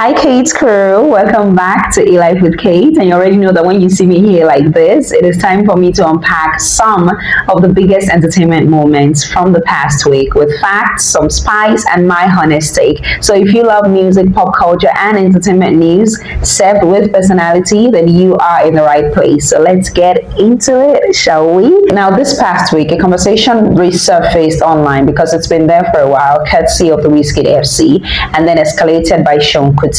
Hi, Kate's crew. Welcome back to Life with Kate. And you already know that when you see me here like this, it is time for me to unpack some of the biggest entertainment moments from the past week with facts, some spice, and my honest take. So if you love music, pop culture, and entertainment news served with personality, then you are in the right place. So let's get into it, shall we? Now, this past week, a conversation resurfaced online because it's been there for a while, courtesy of the Wizkid FC, and then escalated by Sean Kuti.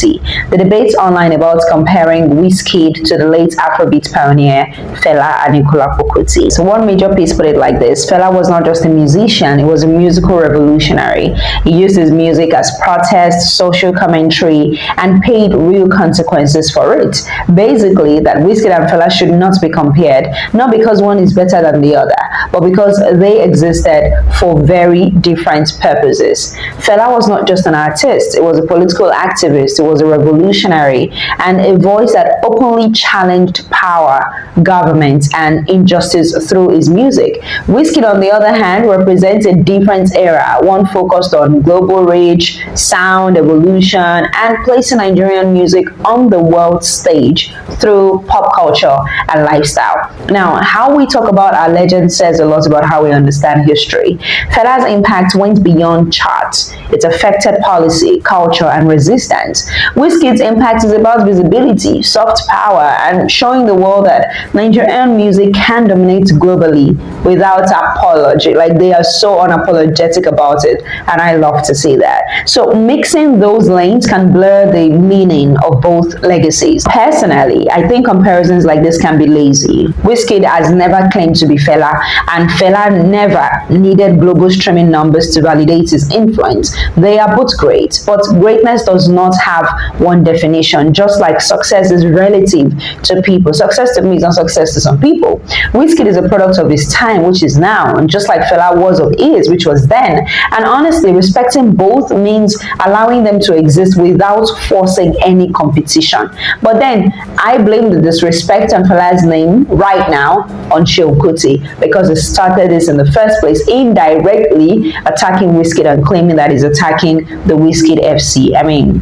The debates online about comparing Wizkid to the late Afrobeat pioneer Fela and Kuti. So one major piece put it like this: Fela was not just a musician, he was a musical revolutionary. He used his music as protest, social commentary, and paid real consequences for it. Basically, that Wizkid and Fela should not be compared, not because one is better than the other, but because they existed for very different purposes. Fela was not just an artist, it was a political activist, it was a revolutionary, and a voice that openly challenged power, government, and injustice through his music. Wizkid, on the other hand, represents a different era, one focused on global reach, sound, evolution, and placing Nigerian music on the world stage through pop culture and lifestyle. Now, how we talk about our legend says a lot about how we understand history. Fela's impact went beyond charts. It affected policy, culture, and resistance. Wizkid's impact is about visibility, soft power, and showing the world that Nigerian music can dominate globally without apology. Like, they are so unapologetic about it, and I love to see that. So mixing those lanes can blur the meaning of both legacies. Personally, I think comparisons like this can be lazy. Wizkid has never claimed to be Fela, and Fela never needed global streaming numbers to validate his influence. They are both great, but greatness does not have one definition. Just like success is relative to people, success to me is not success to some people. Wizkid is a product of his time, which is now, and just like Fela was of his, which was then. And honestly, respecting both means allowing them to exist without forcing any competition. But then I blame the disrespect on Fela's name right now on Sean Kuti, because he started this in the first place, indirectly attacking Wizkid and claiming that he's attacking the Wizkid FC. I mean,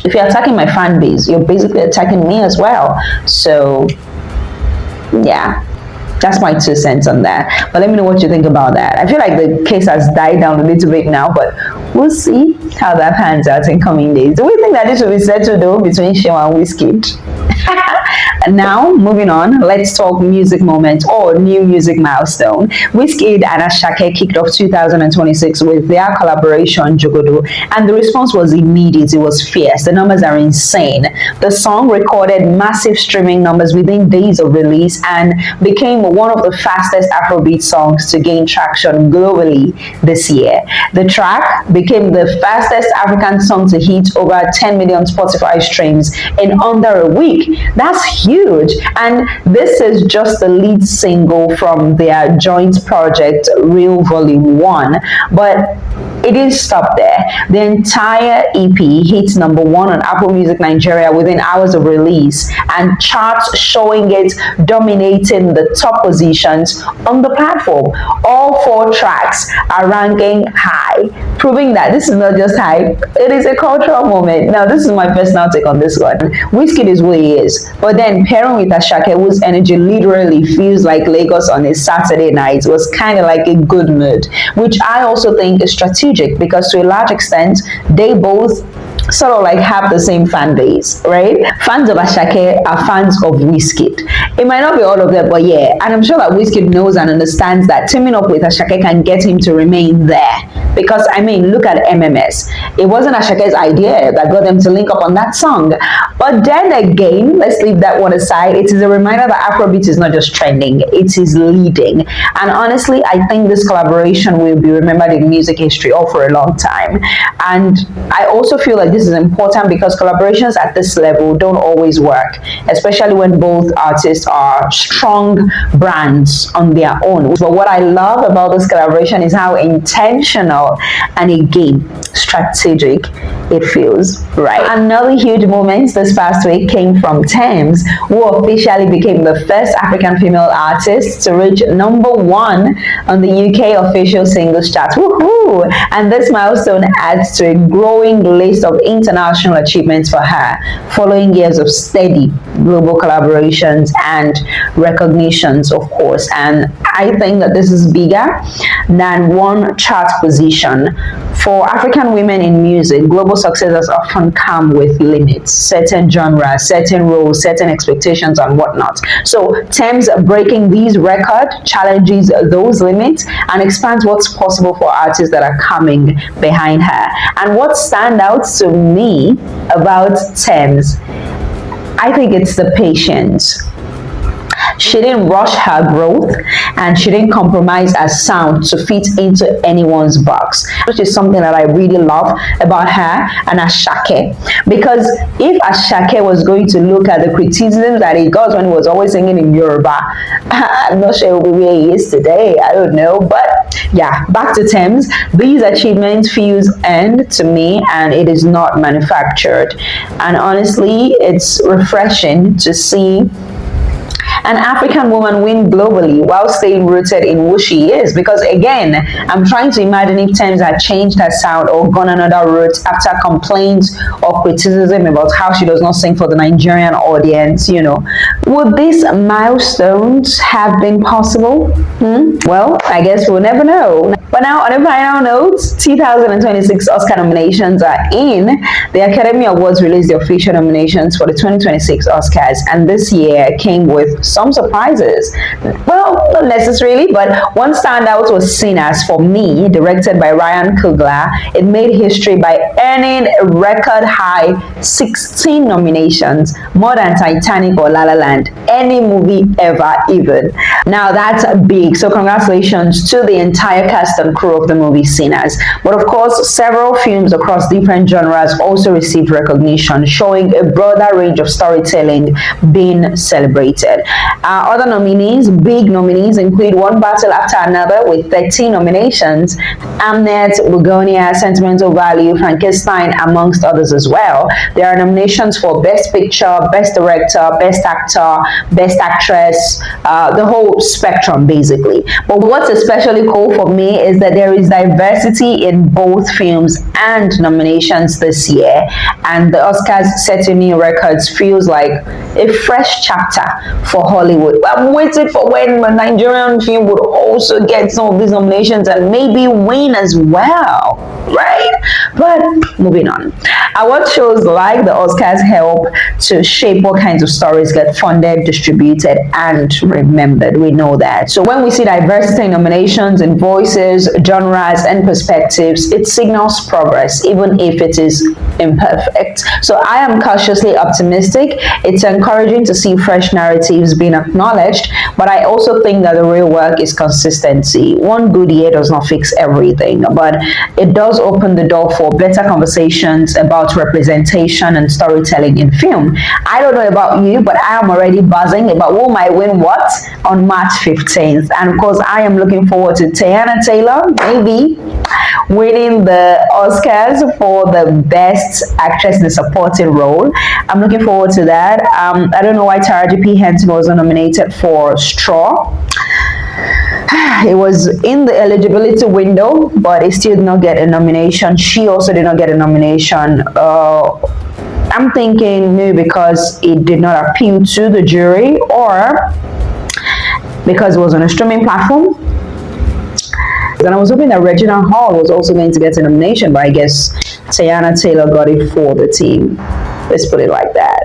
if you're attacking my fan base, you're basically attacking me as well. So yeah, that's my 2 cents on that. But let me know what you think about that. I feel like the case has died down a little bit now, but we'll see how that pans out in coming days. Do we think that this will be settled though between Sean and Wizkid? Now, moving on, let's talk music moment or new music milestone. Wizkid and Asake kicked off 2026 with their collaboration Jogodo, and the response was immediate. It was fierce. The numbers are insane. The song recorded massive streaming numbers within days of release and became one of the fastest Afrobeat songs to gain traction globally this year. The track became the fastest African song to hit over 10 million Spotify streams in under a week. That's huge. And this is just the lead single from their joint project Real Volume 1, but it didn't stop there. The entire EP hit number 1 on Apple Music Nigeria within hours of release, and charts showing it dominating the top positions on the platform. All 4 tracks are ranking high, proving that this is not just hype, it is a cultural moment. Now, this is my personal take on this one. Wizkid is who he is, but then pairing with Asake, whose energy literally feels like Lagos on a Saturday night, was kind of like a good mood, which I also think is strategic because to a large extent, they both sort of like have the same fan base, right? Fans of Asake are fans of Wizkid. It might not be all of them, but yeah. And I'm sure that Wizkid knows and understands that teaming up with Asake can get him to remain there. Because, I mean, look at MMS. It wasn't Ashake's idea that got them to link up on that song. But then again, let's leave that one aside. It is a reminder that Afrobeat is not just trending, it is leading. And honestly, I think this collaboration will be remembered in music history all for a long time. And I also feel like this is important because collaborations at this level don't always work, especially when both artists are strong brands on their own. But what I love about this collaboration is how intentional and again strategic it feels right. Another huge moment this past week came from Tems, who officially became the first African female artist to reach #1 on the UK official singles chart. Woohoo! And this milestone adds to a growing list of international achievements for her, following years of steady global collaborations and recognitions, of course. And I think that this is bigger than one chart position. For African women in music, global success has often come with limits, certain genres, certain roles, certain expectations, and whatnot. So Tems breaking these records challenges those limits and expands what's possible for artists that are coming behind her. And what stands out to me about Tems, I think it's the patience. She didn't rush her growth, and she didn't compromise her sound to fit into anyone's box, which is something that I really love about her and Asake. Because if Asake was going to look at the criticism that he got when he was always singing in Yoruba, I'm not sure where he is today. I don't know. But yeah, back to Tems. These achievements feels earned to me, and it is not manufactured. And honestly, it's refreshing to see an African woman win globally while staying rooted in who she is. Because again, I'm trying to imagine if Tems had changed her sound or gone another route after complaints or criticism about how she does not sing for the Nigerian audience, you know. Would these milestones have been possible? Well, I guess we'll never know. But now, on a final note, 2026 Oscar nominations are in. The Academy Awards released the official nominations for the 2026 Oscars, and this year came with some surprises. Well, not necessarily, but one standout was Sinners for me, directed by Ryan Coogler. It made history by earning a record high 16 nominations, more than Titanic or La La Land, any movie ever even. Now that's big, so congratulations to the entire cast and crew of the movie Sinners. But of course, several films across different genres also received recognition, showing a broader range of storytelling being celebrated. Other nominees, big nominees, include One Battle After Another with 13 nominations, Amnet, Begonia, Sentimental Value, Frankenstein, amongst others as well. There are nominations for Best Picture, Best Director, Best Actor, Best Actress, the whole spectrum basically. But what's especially cool for me is that there is diversity in both films and nominations this year, and the Oscars setting new records feels like a fresh chapter for Hollywood. I'm waiting for when a Nigerian film would also get some of these nominations and maybe win as well, right? But moving on. Award shows like the Oscars help to shape what kinds of stories get funded, distributed, and remembered. We know that. So when we see diversity in nominations in voices, genres, and perspectives, it signals progress, even if it is imperfect. So I am cautiously optimistic. It's encouraging to see fresh narratives being acknowledged, but I also think that the real work is consistency. One good year does not fix everything, but it does open the door for better conversations about representation and storytelling in film. I don't know about you, but I am already buzzing about who might win what on March 15th. And of course, I am looking forward to Teyana Taylor maybe winning the Oscars for the Best Actress in a Supporting Role. I'm looking forward to that. I don't know why Taraji P. Henson was nominated for Straw. It was in the eligibility window, but it still did not get a nomination. She also did not get a nomination. I'm thinking maybe because it did not appeal to the jury, or because it was on a streaming platform. And I was hoping that Regina Hall was also going to get a nomination, but I guess Teyana Taylor got it for the team. Let's put it like that.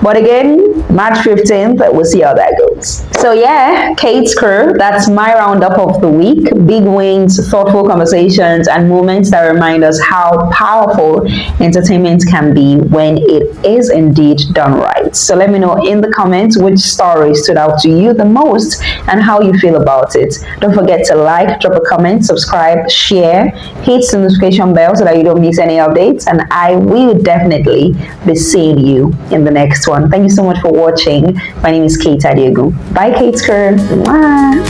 But again, March 15th, we'll see how that goes. So yeah, Kate's Crew, that's my roundup of the week. Big wins, thoughtful conversations, and moments that remind us how powerful entertainment can be when it is indeed done right. So let me know in the comments which story stood out to you the most and how you feel about it. Don't forget to like, drop a comment, subscribe, share, hit the notification bell so that you don't miss any updates, and I will definitely be seeing you in the next one. Thank you so much for watching. My name is Kate Adiegu. Bye, Kate's Crew. Mwah.